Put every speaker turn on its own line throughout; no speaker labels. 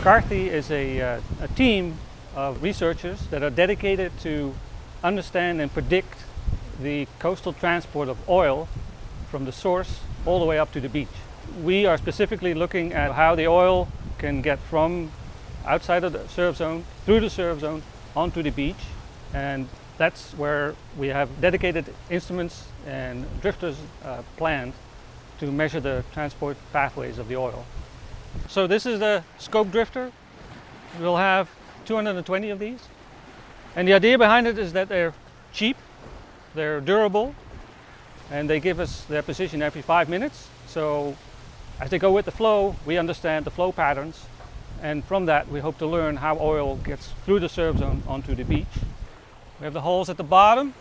McCarthy is a team of researchers that are dedicated to understand and predict the coastal transport of oil from the source all the way up to the beach. We are specifically looking at how the oil can get from outside of the surf zone, through the surf zone, onto the beach, and that's where we have dedicated instruments and drifters planned to measure the transport pathways of the oil. So this is the scope drifter. We'll have 220 of these, and the idea behind it is that they're cheap, they're durable, and they give us their position every 5 minutes. So as they go with the flow, we understand the flow patterns, and from that we hope to learn how oil gets through the surf zone onto the beach. We have the holes at the bottom,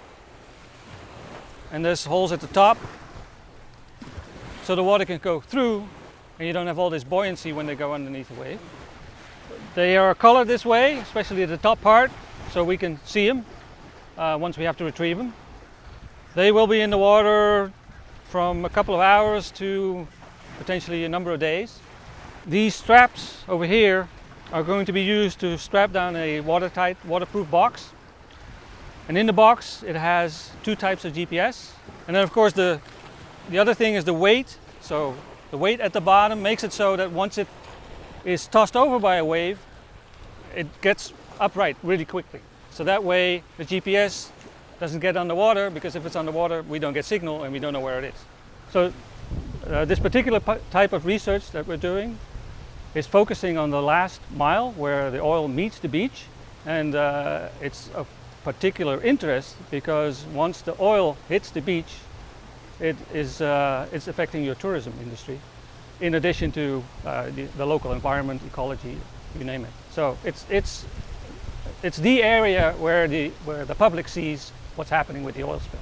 and there's holes at the top, so the water can go through and you don't have all this buoyancy when they go underneath the wave. They are colored this way, especially the top part, so we can see them once we have to retrieve them. They will be in the water from a couple of hours to potentially a number of days. These straps over here are going to be used to strap down a watertight, waterproof box. And in the box it has two types of GPS. And then of course the other thing is the weight. So the weight at the bottom makes it so that once it is tossed over by a wave, it gets upright really quickly. So that way the GPS doesn't get underwater, because if it's underwater we don't get signal and we don't know where it is. So this particular type of research that we're doing is focusing on the last mile where the oil meets the beach, and it's of particular interest because once the oil hits the beach, it's affecting your tourism industry, in addition to the local environment, ecology, you name it. So it's the area where the public sees what's happening with the oil spill.